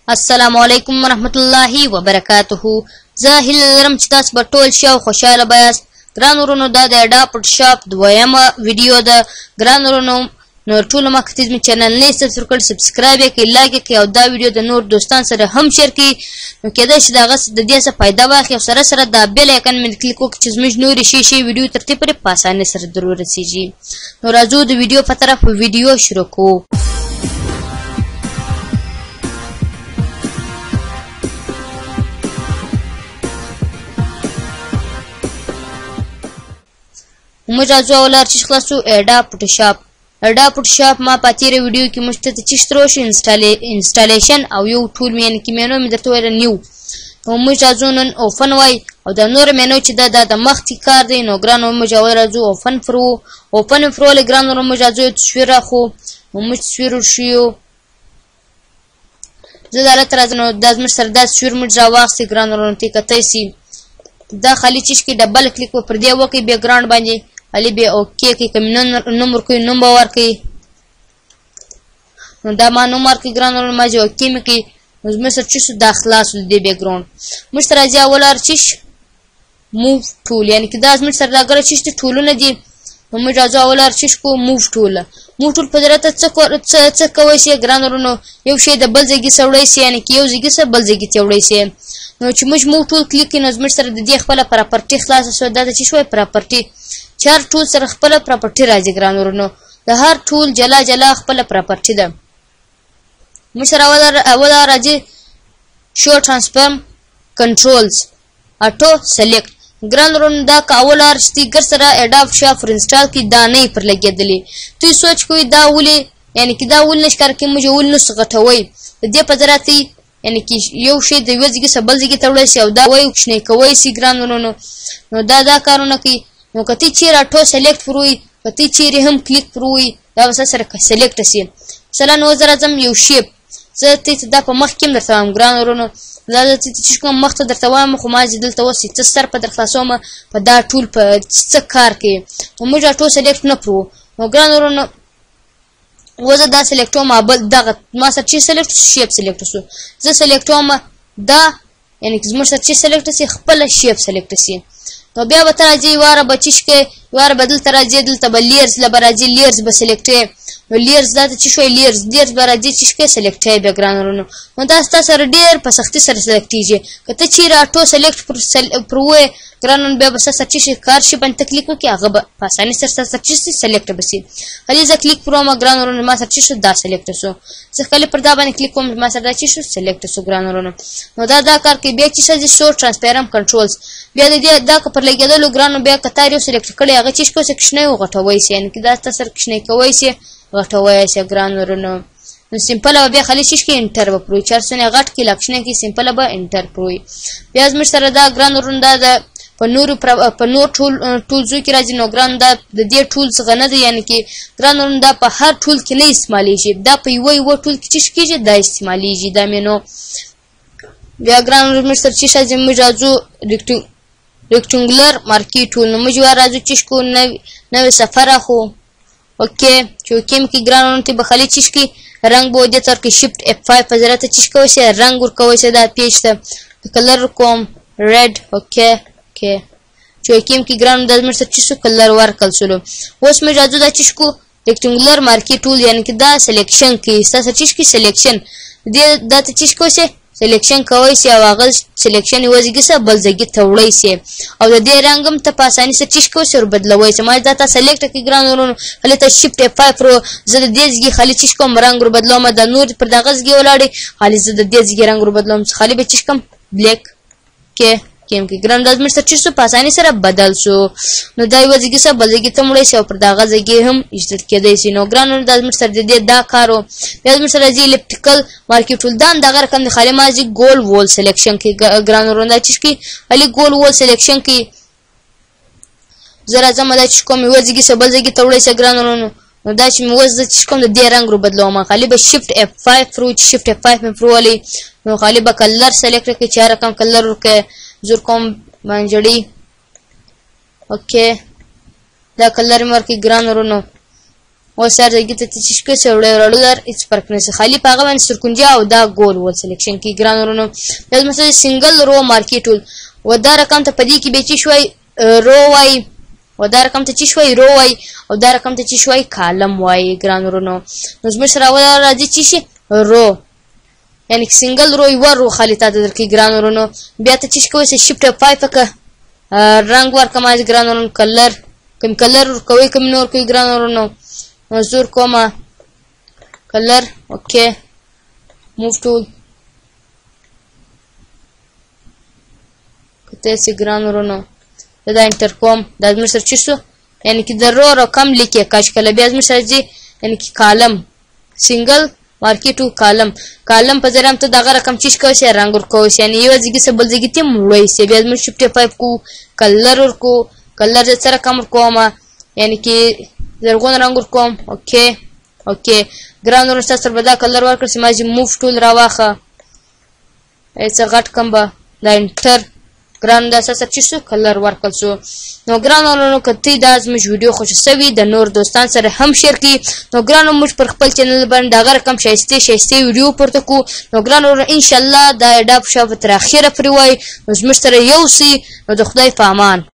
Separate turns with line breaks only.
السلام علیکم ورحمت الله وبرکاته. زه هیله لرم چې تاسو به ټول ښه او خوشحاله به یاست. ګران ورونو دا د اډاپټ شاپ دویمه ویډیو ده. ګران ورونو نو ټولو مخکې چې مې چینل نه سبسکرایب کړی سبسکرایب یې کړئ، لایک یې کړئ او دا ویډیو د نور دوستان سره هم شیر کړئ. نو کېدای شي د هغه د دې څخه فایده واخلي او سره سره دا بیل ایکن مې کلیک وکړئ چې زموږ نورې ښې ویډیو ترتیب پرې په اسانۍ سره در ورسیږي. نو راځو د ویډیو په طرف ویډیو شروع کوو. موږ راځو اول چې خلاصو اډاپټ شاپ. اډاپټ شاپ ما په تیره ویډیو کې موږ ته چې شروع شو انسټالیشن او یو ټول مې کې مینو مې درته ویل نیو. نو موږ راځو نن اوفن وای او دا نور مینو چې دا د مخکې کار دی. نو ګران موږ اول راځو اوفن فرو له ګران موږ راځو تصویر راخو. نو موږ تصویر شو زه دا لته راځم. نو دا زموږ سره دا تصویر موږ راواخلئ ګران ورونو ته کتای سي. دا خالي چیش کې ډبل کلیک پر دې وکړئ بیک ګراوند باندې علي به اوکې کې کوم نوم ورکوي نوم به ورکوي. نو دا ما نوم ورکوي ګران ورونو ما چې اوکې مې کوي. نو زموږ سره چې شو دا خلاص د بیک ګراوند. موږ سره راځي اول ارچیش موو ټول یعنی کې دا زموږ سره راګره چې ټولونه دي. نو موږ راځو اول ارچیش کو موو ټول په درته څه کوي شي ګران ورونو یو شی د بل ځای سوړی شي یعنی کې یو ځای سره بل ځای تیوړی شي. نو چې موږ موو ټول کلیک کړو نو زموږ سره د دې خپل پراپرټي خلاص شو. دا چې شوی پراپرټي چار ټول سره خپل پراپرټي راځي ګران ورونو. د هر ټول جلا خپل پراپرټي ده. موږ سره اول راځي شو ترانسفورم کنټرولز اټو سلیکټ ګران ورونو. دا کاول ارشتیګر سره اډاپټ شاپ فور انسټال کی دا نه پر لګیدلی. دوی سوچ کوي دا ولې یعنی کې دا ول نشکار کې موږ ول نس غټوي د دې په ذراتی یعنی کې یو شی د یو ځای سره بل ځای ته وړي او دا وای وښنه کوي سي ګران ورونو. نو دا کارونه کوي. نو کتی چیرې اټو سلیکټ پروي کتی چیرې هم کلیک پروي دا وسه سره سلیکټ شي. مثلا نو زه راځم یو شیپ زه ته دا په مخ کې درته وایم ګران ورونو. دا چې کوم مخ ته درته وایم خو ما دلته وسې څه سر په درخلاصوم په دا ټول په څه کار کوي. نو موږ اټو سلیکټ نه پرو. نو ګران ورونو وزه دا سلیکټوم بل دغه ما سره چې سلیکټ شیپ سلیکټ شو زه سلیکټوم دا یعنی که زموږ سره چې سلیکټ شي خپل شیپ سلیکټ شي. نو بیا به ته راځي واره به چیش کې واره به دلته راځي دلته به لیرز له به راځي لیرز به سلیکټ. نو لیرز دا چې شوی لیرز به راځي چیش کې سلیکټ به ګران ورونو. نو دا ستا سره ډېر په سختي سره سلیکټېږي. که ته چیرې اټو سلیکټ پر وې ګرانون بیا به ستا چې شي کار شي باندې کلیک وکړي هغه به په اسانۍ سره ستا چې شي سلیکټ به شي. خالي زه کلیک پروم ګران ورونو ما سره چې شو دا سلیکټ شو. زه خالي پر دا باندې کلیک کوم ما سره دا چې شو سلیکټ شو ګران ورونو. نو دا کار کوي. بیا چې شو ترانسپیرنت کنټرولز بیا د دې دا پر لګېدلو ګرانو بیا کتار یو سلیکټ کړی هغه چې کو څه کښنه وغټوي شي یعنی دا تاسو سره کښنه کوي شي غټوي شي ګران ورونو. نو سمپل بیا خالي شش کې انټر وپروي 400 غټ کې لکشنه کې سمپل به انټر پروي. بیا زموږ سره دا ګران ورونو دا په نور ټولزو کې راځي. نو ګران دا د دې ټولز غنه دي یعنی کې ګران ورونو دا په هر ټول کې نه استعمالېږي. دا په یو ټول کې چې کېږي دا استعمالېږي دا مینو. بیا ګران ورونو سره چې شاځي موږ راځو ریکټنګولر مارکی ټول. نو موږ راځو چې کو نو سفر اخو اوکې چې کوم کې ګران ورونو ته بخالي چې کې رنگ بو دې تر کې شیفت F5 په ضرورت چې کوي شي رنگ ور کوي شي دا پیج ته کلر کوم ریډ اوکې چې کوم کې ګران د زمر څه څه کلر ورکل شلو. اوس مې راځو دا چې کو ریکټنګولر مارکی ټول یعنی کې دا سلیکشن کې تاسو چې کې سلیکشن دې دا چې کوي شي سلیکشن کوي شي او هغه سلیکشن وځي سه بل ځای ته وړي شي او د دې رنگم ته په اسانۍ سره چې کوي سر بدلوي سم دا تاسو سلیکټ کې ګران ورونو خلی ته شیفت F5 پرو زه د دې ځګي خلی چې کوم رنگ ور بدلوم د نور پر دغه ځګي ولاړی خلی زه د دې ځګي رنگ ور بدلوم خلی به چې کوم بلیک کې کې ګران داز مر چې په اسانۍ سره بدل شو. نو دا یو ځګي سره بل ځګي ته مړی شي او پر دغه ځګي هم ایجاد کېدای شي. نو ګران داز مر سره د دې دا کارو داز مر سره جی الکتریکل مارکی ټول دغه رقم خالی ماجی ګول وول سلیکشن کې ګران وروندا چې کې علي ګول وول سلیکشن کې زرا زما د چې کوم یو ځګي سره بل ځګي ته وړي شي ګران ورونو. نو دا چې موږ چې کوم د دې رنگ رو بدلوم خالی به شیفت F5 پرو شیفت F5 مې پرو علي. نو خالی به کلر سلیکټ کې چا رقم کلر ورکه زور کوم منجړی اوکې دا کلر مرکی ګران ورونو. اوس هر ځای ته چې شکه سړی وړلو در هیڅ فرق نشته خالی په هغه باندې سرکنجه او دا ګول ول سلیکشن کی ګران ورونو بیا مثلا سنگل رو مارکی ټول و دا رقم ته پدې کې به چې شوي رو وای و دا رقم ته چې شوي رو وای او دا رقم ته چې شوي کالم وای ګران ورونو نو زموږ سره راځي چې شي رو یعنی سنگل رو یو رو خالی تا درکې ګران ورونو بیا ته چې کوی شفت 5 پکې رنگ ورکم از ګران ورونو کلر کوم کلر کوي کوم نور کوي ګران ورونو مزور کومه کلر اوکې موف ټول کته سي ګران ورونو دا انټر کوم دا زموږ سره چې شو یعنی کې د رو رقم لیکي کاش کله بیا زموږ سره دي یعنی کې کالم سنگل مارکی ټو کالم په ځرام ته دغه رقم چیش کوي چې رنگ ور کوي یعنی یو ځګي سبل ځګي ته مړوي سی بیا موږ شفت 5 کو کلر ور کو کلر سره کم کوم یعنی کې زرغون رنگ ور کوم اوکې ګران ور سره بدا کلر ور کړ چې ما جی موف ټول راواخه ایسه غټ کم با دا انټر ګران دا سره چې شو کلر ورکړ شو نو ګران ورونو کته دا زموږ ویډیو خوښ شوی د نور دوستان سره هم شیر کړئ نو ګران موږ پر خپل چینل باندې دا غره کم شایسته ویډیو پورته کو نو ګران ورونو ان شاء الله دا اډاپ شاو تر اخره پرې وای نو زموږ سره یو سي نو د خدای په امان